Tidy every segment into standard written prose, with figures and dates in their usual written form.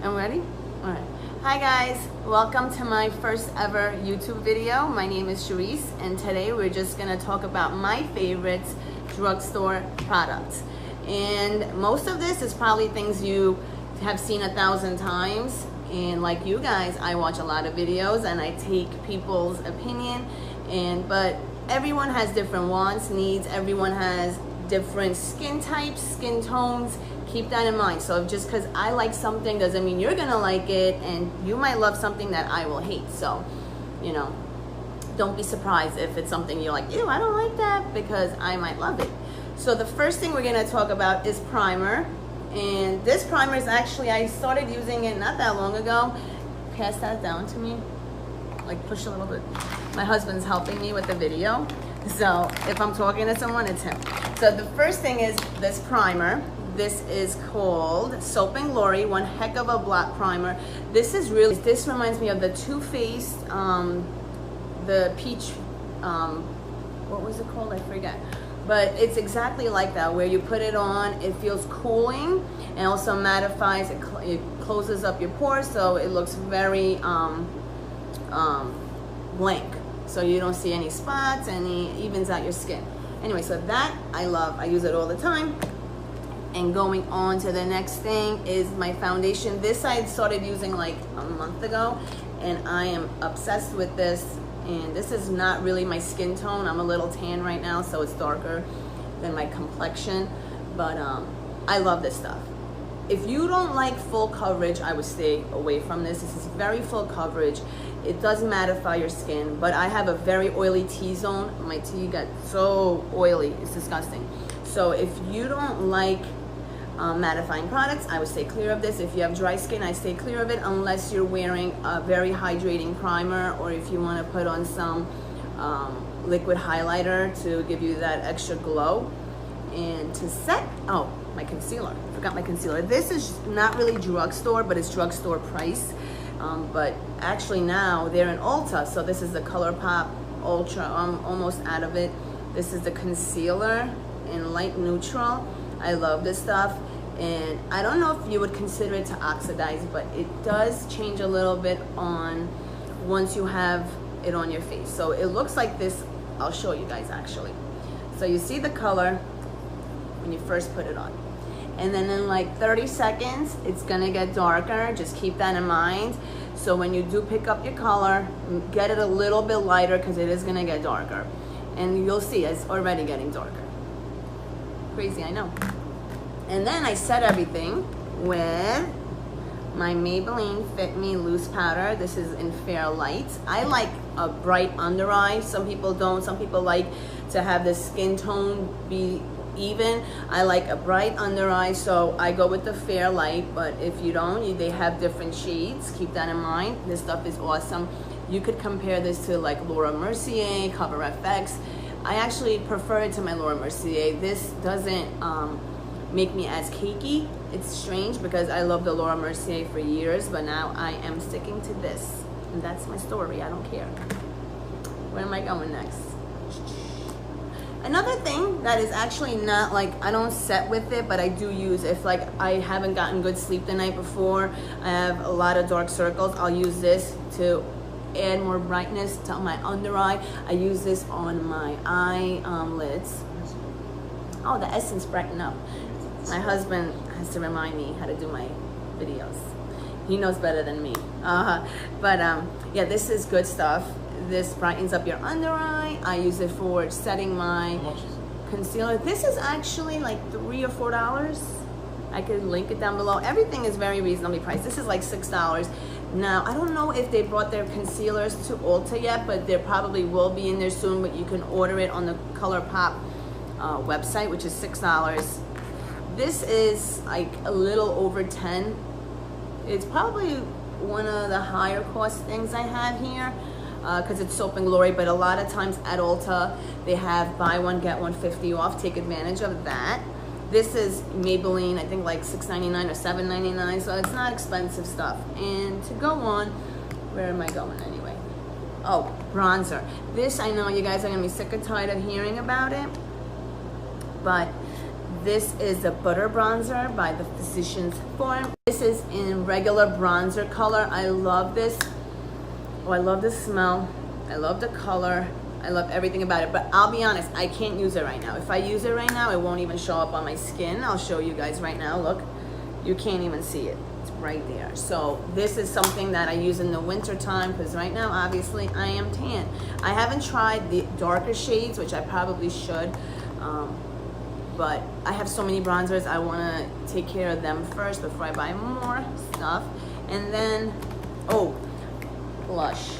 I'm ready? All right. Hi guys, welcome to my first ever YouTube video. My name is Charisse, and today we're just gonna talk about my favorite drugstore products. And most of this is probably things you have seen 1,000 times. And like you guys, I watch a lot of videos and I take people's opinion. But everyone has different wants, needs. Everyone has different skin types, skin tones. Keep that in mind. So just because I like something doesn't mean you're gonna like it, and you might love something that I will hate. So, you know, don't be surprised if it's something you're like, ew, I don't like that, because I might love it. So the first thing we're gonna talk about is primer. And this primer is actually, I started using it not that long ago. Pass that down to me, like push a little bit. My husband's helping me with the video. So if I'm talking to someone, it's him. So the first thing is this primer. This is called Soap & Glory, one heck of a black primer. This reminds me of the Too Faced, the peach, what was it called? I forget. But it's exactly like that, where you put it on, it feels cooling and also mattifies, it closes up your pores, so it looks very blank. So you don't see any spots, and it evens out your skin. Anyway, so that I love, I use it all the time. And going on to the next thing is my foundation. This I started using like a month ago, and I am obsessed with this. And this is not really my skin tone. I'm a little tan right now, so it's darker than my complexion. But I love this stuff. If you don't like full coverage, I would stay away from this. This is very full coverage. It does mattify your skin, but I have a very oily T-zone. My T got so oily, it's disgusting. So if you don't like mattifying products, I would stay clear of this. If you have dry skin, I stay clear of it unless you're wearing a very hydrating primer, or if you want to put on some liquid highlighter to give you that extra glow. And to set, oh, my concealer. I forgot my concealer. This is not really drugstore, but it's drugstore price. But actually now they're in Ulta, so this is the ColourPop Ultra. I'm almost out of it. This is the concealer in light neutral. I love this stuff, and I don't know if you would consider it to oxidize, but it does change a little bit on once you have it on your face. So it looks like this. I'll show you guys actually. So you see the color when you first put it on, and then in like 30 seconds it's gonna get darker. Just keep that in mind. So when you do pick up your color, get it a little bit lighter, because it is gonna get darker, and you'll see it's already getting darker. Crazy, I know. And then I set everything with my Maybelline Fit Me Loose Powder. This is in Fair Light. I like a bright under eye. Some people don't. Some people like to have the skin tone be even. I like a bright under eye, so I go with the Fair Light. But if you don't, they have different shades. Keep that in mind. This stuff is awesome. You could compare this to like Laura Mercier, Cover FX. I actually prefer it to my Laura Mercier. This doesn't make me as cakey. It's strange, because I love the Laura Mercier for years, but now I am sticking to this. And that's my story, I don't care. Where am I going next? Another thing that is actually not like, I don't set with it, but I do use, if like I haven't gotten good sleep the night before, I have a lot of dark circles, I'll use this to add more brightness to my under eye. I use this on my eyelids. Oh, the Essence Brighten Up. My husband has to remind me how to do my videos. He knows better than me. Yeah, this is good stuff. This brightens up your under eye. I use it for setting my concealer. This is actually like $3 or $4. I could link it down below. Everything is very reasonably priced. This is like $6. Now, I don't know if they brought their concealers to Ulta yet, but there probably will be in there soon, but you can order it on the ColourPop website, which is $6. This is like a little over 10. It's probably one of the higher cost things I have here, because it's Soap & Glory, but a lot of times at Ulta, they have buy one, get one 50 off. Take advantage of that. This is Maybelline, I think like $6.99 or $7.99, so it's not expensive stuff. And to go on, where am I going anyway? Oh, bronzer. This, I know you guys are gonna be sick and tired of hearing about it, but this is a butter bronzer by the Physicians Form. This is in regular bronzer color. I love this. Oh, I love the smell. I love the color. I love everything about it, but I'll be honest, I can't use it right now. If I use it right now, it won't even show up on my skin. I'll show you guys right now. Look, you can't even see it. It's right there. So this is something that I use in the winter time, because right now, obviously, I am tan. I haven't tried the darker shades, which I probably should, but I have so many bronzers. I want to take care of them first before I buy more stuff. And then, oh, blush.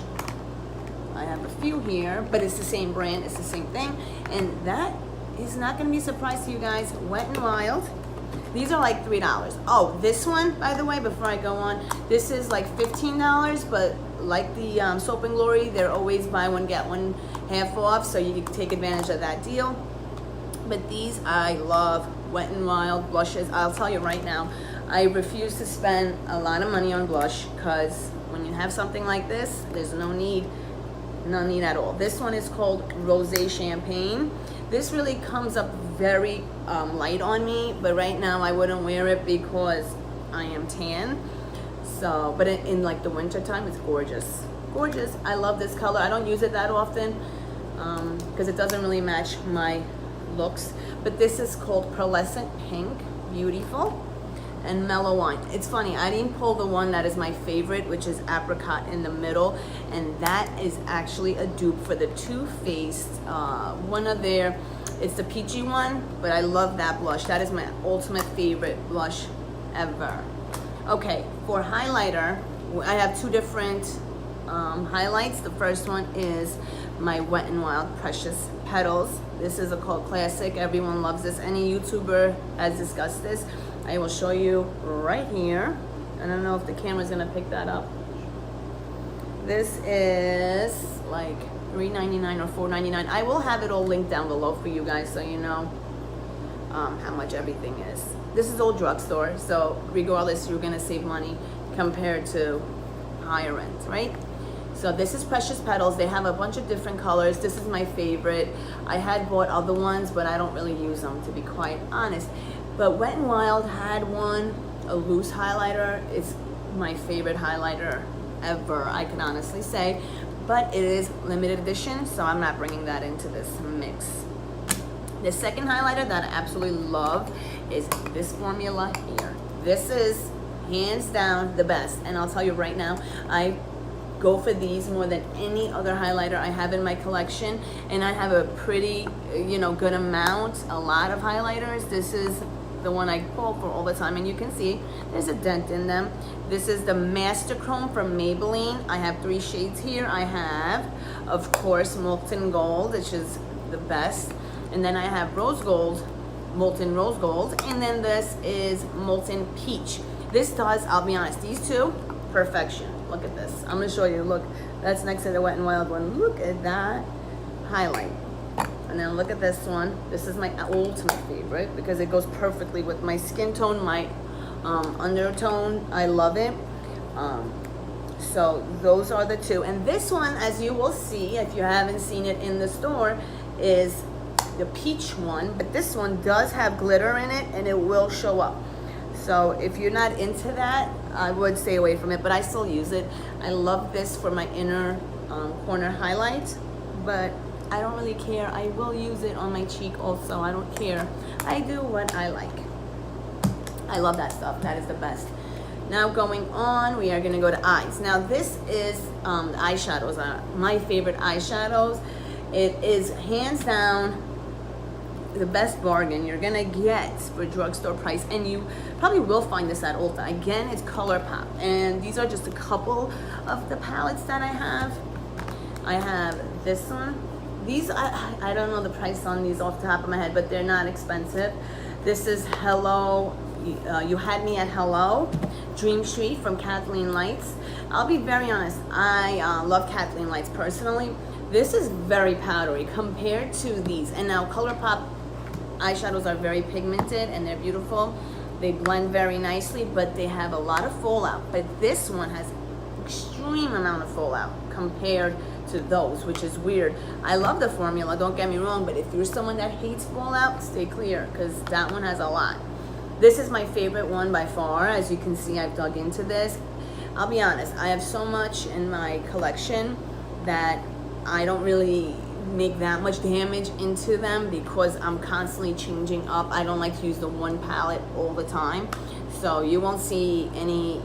I have a few here, but it's the same brand, it's the same thing. And that is not gonna be a surprise to you guys. Wet n Wild. These are like $3. Oh, this one, by the way, before I go on, this is like $15, but like the Soap and Glory, they're always buy one, get one half off, so you can take advantage of that deal. But these, I love Wet n Wild blushes. I'll tell you right now, I refuse to spend a lot of money on blush, because when you have something like this, there's no need at all. This one is called Rosé Champagne. This really comes up very light on me, but right now I wouldn't wear it because I am tan. So, but in like the winter time, it's gorgeous. Gorgeous. I love this color. I don't use it that often because it doesn't really match my looks. But this is called Pearlescent Pink. Beautiful. And Mellow Wine. It's funny, I didn't pull the one that is my favorite, which is Apricot in the middle, and that is actually a dupe for the Too Faced one of their, it's the peachy one, but I love that blush. That is my ultimate favorite blush ever. Okay, for highlighter, I have two different highlights. The first one is my Wet n Wild Precious Petals. This is a cult classic. Everyone loves this. Any YouTuber has discussed this. I will show you right here. I don't know if the camera's gonna pick that up. This is like $3.99 or $4.99. I will have it all linked down below for you guys so you know how much everything is. This is old drugstore, so regardless, you're gonna save money compared to higher end, right? So this is Precious Petals. They have a bunch of different colors. This is my favorite. I had bought other ones, but I don't really use them, to be quite honest. But Wet n Wild had one, a loose highlighter. It's my favorite highlighter ever, I can honestly say. But it is limited edition, so I'm not bringing that into this mix. The second highlighter that I absolutely love is this formula here. This is hands down the best. And I'll tell you right now, I go for these more than any other highlighter I have in my collection. And I have a pretty, good amount, a lot of highlighters. This is the one I pull for all the time, and you can see there's a dent in them. This is the Master Chrome from Maybelline. I have 3 shades here. I have, of course, Molten Gold, which is the best. And then I have Rose Gold, Molten Rose Gold. And then this is Molten Peach. This does, I'll be honest, these two, perfection. Look at this. I'm gonna show you, look, that's next to the Wet n Wild one. Look at that highlight. And then look at this one. This is my ultimate favorite because it goes perfectly with my skin tone, my undertone. I love it. So those are the two. And this one, as you will see, if you haven't seen it in the store, is the peach one. But this one does have glitter in it and it will show up. So if you're not into that, I would stay away from it, but I still use it. I love this for my inner corner highlight, but I don't really care. I will use it on my cheek also. I don't care. I do what I like. I love that stuff. That is the best. Now going on, we are going to go to eyes. Now this is the eyeshadows. My favorite eyeshadows. It is hands down the best bargain you're going to get for drugstore price. And you probably will find this at Ulta. Again, it's ColourPop. And these are just a couple of the palettes that I have. I have this one. These, I don't know the price on these off the top of my head, but they're not expensive. This is Hello, You Had Me at Hello, Dream Street from Kathleen Lights. I'll be very honest, I love Kathleen Lights personally. This is very powdery compared to these. And now ColourPop eyeshadows are very pigmented and they're beautiful. They blend very nicely, but they have a lot of fallout. But this one has extreme amount of fallout compared to those, which is weird. I love the formula, don't get me wrong, but if you're someone that hates fallout, stay clear, because that one has a lot. This is my favorite one by far. As you can see, I've dug into this. I'll be honest, I have so much in my collection that I don't really make that much damage into them because I'm constantly changing up. I don't like to use the one palette all the time. So you won't see any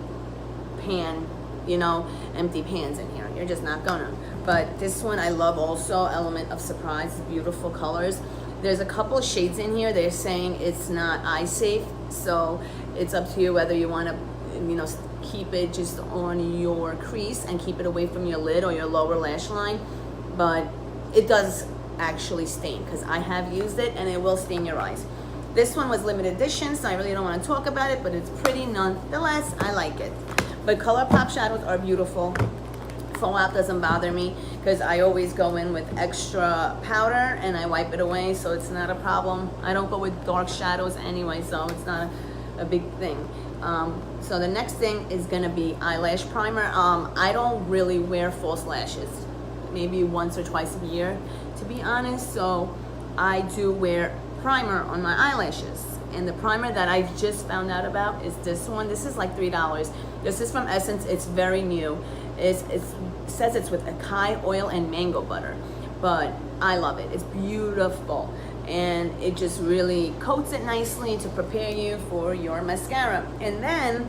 pan, you know, empty pans in here. You're just not gonna. But this one I love also, element of surprise, beautiful colors. There's a couple of shades in here. They're saying it's not eye safe, so it's up to you whether you want to, you know, keep it just on your crease and keep it away from your lid or your lower lash line. But it does actually stain, because I have used it and it will stain your eyes. This one was limited edition, so I really don't want to talk about it, but it's pretty nonetheless. I like it. But ColourPop shadows are beautiful. Fallout doesn't bother me because I always go in with extra powder and I wipe it away, so it's not a problem. I don't go with dark shadows anyway, so it's not a big thing. So the next thing is gonna be eyelash primer. I don't really wear false lashes, maybe once or twice a year, to be honest. So I do wear primer on my eyelashes. And the primer that I just found out about is this one. This is like $3. This is from Essence. It's very new. It says it's with acai oil and mango butter, but I love it. It's beautiful. And it just really coats it nicely to prepare you for your mascara. And then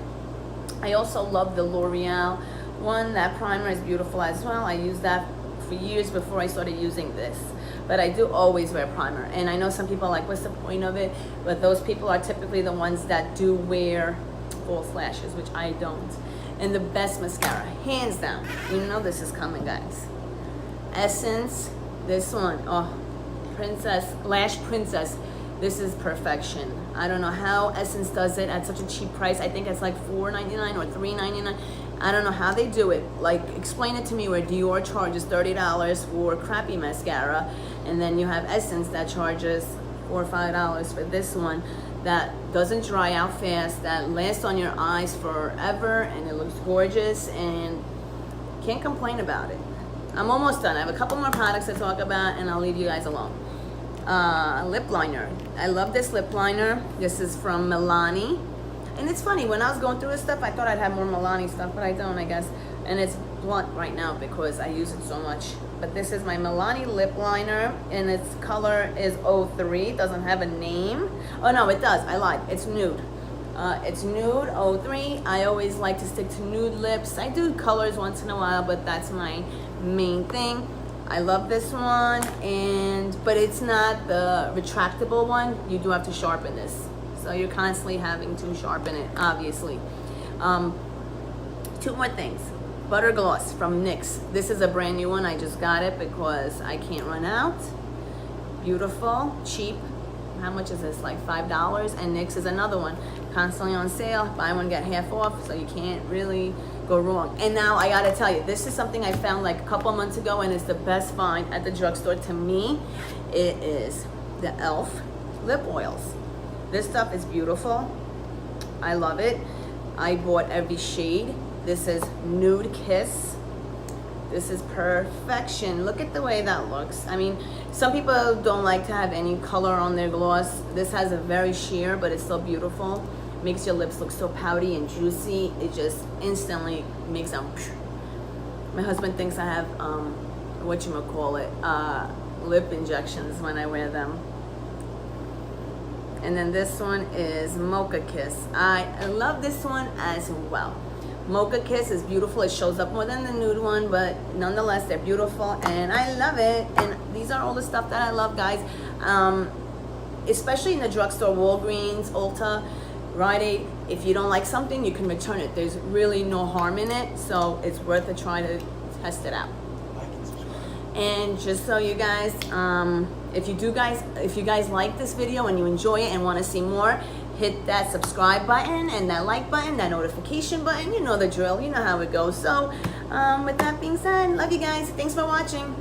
I also love the L'Oreal one. That primer is beautiful as well. I used that for years before I started using this. But I do always wear primer. And I know some people are like, what's the point of it? But those people are typically the ones that do wear false lashes, which I don't. And the best mascara, hands down. You know this is coming, guys. Essence, this one, oh, Lash Princess. This is perfection. I don't know how Essence does it at such a cheap price. I think it's like $4.99 or $3.99. I don't know how they do it. Like, explain it to me where Dior charges $30 for crappy mascara, and then you have Essence that charges $4 or $5 for this one that doesn't dry out fast, that lasts on your eyes forever, and it looks gorgeous, and can't complain about it. I'm almost done. I have a couple more products to talk about, and I'll leave you guys alone. Lip liner. I love this lip liner. This is from Milani. And it's funny, when I was going through this stuff, I thought I'd have more Milani stuff, but I don't, I guess. And it's blunt right now because I use it so much. But this is my Milani lip liner, and its color is 03. It doesn't have a name. Oh no, it does. I lied. It's nude. It's nude 03. I always like to stick to nude lips. I do colors once in a while, but that's my main thing. I love this one, but it's not the retractable one. You do have to sharpen this. So you're constantly having to sharpen it, obviously. Two more things. Butter Gloss from NYX. This is a brand new one. I just got it because I can't run out. Beautiful, cheap. How much is this? Like $5. And NYX is another one. Constantly on sale. Buy one, get half off. So you can't really go wrong. And now I gotta tell you, this is something I found like a couple months ago, and it's the best find at the drugstore to me. It is the e.l.f. lip oils. This stuff is beautiful. I love it. I bought every shade. This is Nude Kiss. This is perfection. Look at the way that looks. I mean, some people don't like to have any color on their gloss. This has a very sheer, but it's still beautiful. Makes your lips look so pouty and juicy. It just instantly makes them. My husband thinks I have lip injections when I wear them. And then this one is Mocha Kiss. I love this one as well. Mocha Kiss is beautiful. It shows up more than the nude one, but nonetheless, they're beautiful, and I love it. And these are all the stuff that I love, guys. Especially in the drugstore, Walgreens, Ulta, Rite Aid. If you don't like something, you can return it. There's really no harm in it, so it's worth a try to test it out. And just so you guys, if you guys like this video and you enjoy it and want to see more, hit that subscribe button and that like button, that notification button. You know the drill. You know how it goes. So with that being said, love you guys. Thanks for watching.